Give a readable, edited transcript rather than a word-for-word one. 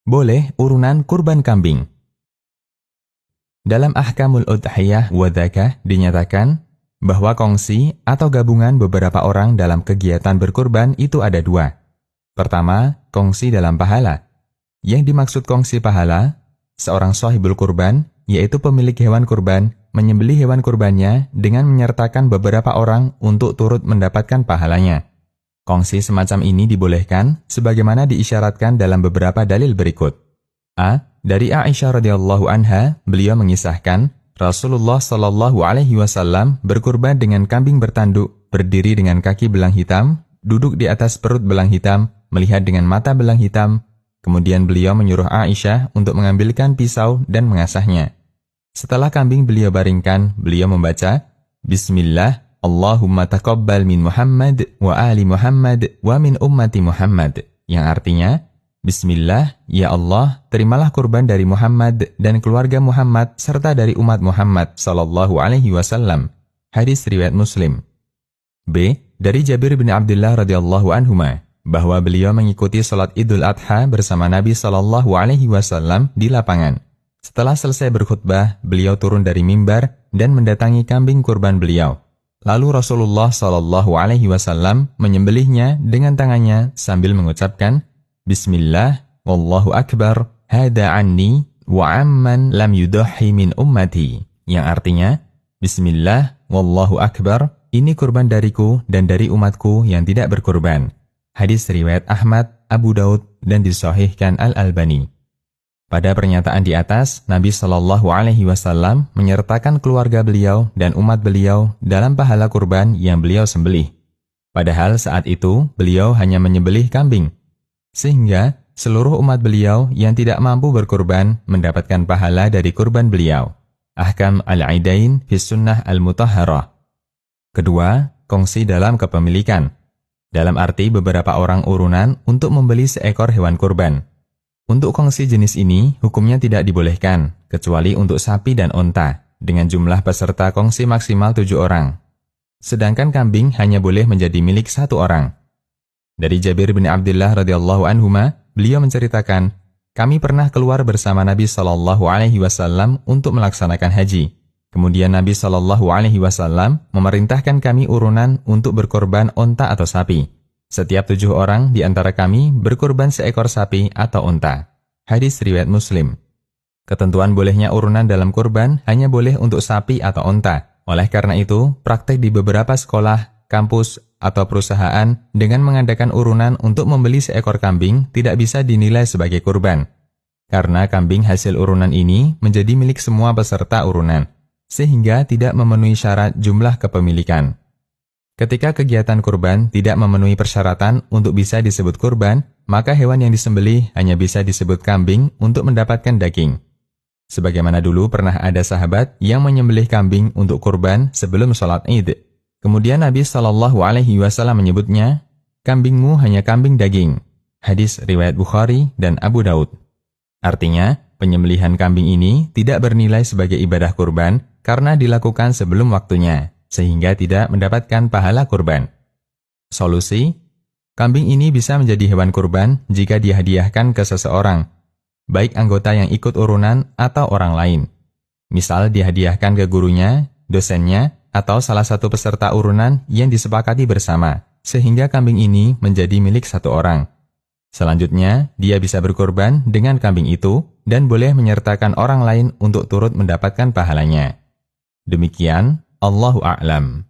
Boleh urunan kurban kambing. Dalam Ahkamul Udhiyah wa Dzakah dinyatakan bahwa kongsi atau gabungan beberapa orang dalam kegiatan berkurban itu ada dua. Pertama, kongsi dalam pahala. Yang dimaksud kongsi pahala, seorang shahibul kurban, yaitu pemilik hewan kurban, menyembelih hewan kurbannya dengan menyertakan beberapa orang untuk turut mendapatkan pahalanya. Kongsi semacam ini dibolehkan sebagaimana diisyaratkan dalam beberapa dalil berikut. A. Dari Aisyah radhiyallahu anha, beliau mengisahkan Rasulullah shallallahu alaihi wasallam berkurban dengan kambing bertanduk, berdiri dengan kaki belang hitam, duduk di atas perut belang hitam, melihat dengan mata belang hitam. Kemudian beliau menyuruh Aisyah untuk mengambilkan pisau dan mengasahnya. Setelah kambing beliau baringkan, beliau membaca Bismillah, Allahumma taqabbal min Muhammad wa ali Muhammad wa min ummati Muhammad, yang artinya Bismillah, ya Allah, terimalah kurban dari Muhammad dan keluarga Muhammad serta dari umat Muhammad sallallahu alaihi wasallam. Hadis riwayat Muslim. B. Dari Jabir bin Abdullah radhiyallahu anhuma, bahwa beliau mengikuti salat Idul Adha bersama Nabi sallallahu alaihi wasallam di lapangan. Setelah selesai berkhutbah, beliau turun dari mimbar dan mendatangi kambing kurban beliau. Lalu Rasulullah sallallahu alaihi wasallam menyembelihnya dengan tangannya sambil mengucapkan Bismillah, Wallahu Akbar, hada anni wa amman lam yudahi min ummati, yang artinya Bismillah, Wallahu Akbar, ini kurban dariku dan dari umatku yang tidak berkurban. Hadis riwayat Ahmad, Abu Daud, dan disahihkan Al-Albani. Pada pernyataan di atas, Nabi Shallallahu Alaihi Wasallam menyertakan keluarga beliau dan umat beliau dalam pahala kurban yang beliau sembelih. Padahal saat itu beliau hanya menyembelih kambing, sehingga seluruh umat beliau yang tidak mampu berkurban mendapatkan pahala dari kurban beliau. Ahkam al-Aidain fi Sunnah al-Mutahharah. Kedua, kongsi dalam kepemilikan. Dalam arti beberapa orang urunan untuk membeli seekor hewan kurban. Untuk kongsi jenis ini, hukumnya tidak dibolehkan, kecuali untuk sapi dan onta, dengan jumlah peserta kongsi maksimal 7 orang. Sedangkan kambing hanya boleh menjadi milik 1 orang. Dari Jabir bin Abdullah radhiyallahu anhuma, beliau menceritakan, kami pernah keluar bersama Nabi Shallallahu Alaihi Wasallam untuk melaksanakan haji. Kemudian Nabi Shallallahu Alaihi Wasallam memerintahkan kami urunan untuk berkorban onta atau sapi. Setiap 7 orang di antara kami berkorban seekor sapi atau onta. Hadis riwayat Muslim. Ketentuan bolehnya urunan dalam kurban hanya boleh untuk sapi atau onta. Oleh karena itu, praktek di beberapa sekolah, kampus, atau perusahaan dengan mengadakan urunan untuk membeli seekor kambing tidak bisa dinilai sebagai kurban. Karena kambing hasil urunan ini menjadi milik semua peserta urunan, sehingga tidak memenuhi syarat jumlah kepemilikan. Ketika kegiatan kurban tidak memenuhi persyaratan untuk bisa disebut kurban, maka hewan yang disembelih hanya bisa disebut kambing untuk mendapatkan daging. Sebagaimana dulu pernah ada sahabat yang menyembelih kambing untuk kurban sebelum sholat Id. Kemudian Nabi Shallallahu Alaihi Wasallam menyebutnya, kambingmu hanya kambing daging. Hadis riwayat Bukhari dan Abu Daud. Artinya, penyembelihan kambing ini tidak bernilai sebagai ibadah kurban karena dilakukan sebelum waktunya, sehingga tidak mendapatkan pahala kurban. Solusi, kambing ini bisa menjadi hewan kurban jika dihadiahkan ke seseorang, baik anggota yang ikut urunan atau orang lain. Misal dihadiahkan ke gurunya, dosennya, atau salah satu peserta urunan yang disepakati bersama, sehingga kambing ini menjadi milik 1 orang. Selanjutnya, dia bisa berkorban dengan kambing itu dan boleh menyertakan orang lain untuk turut mendapatkan pahalanya. Demikian, Allahu a'lam.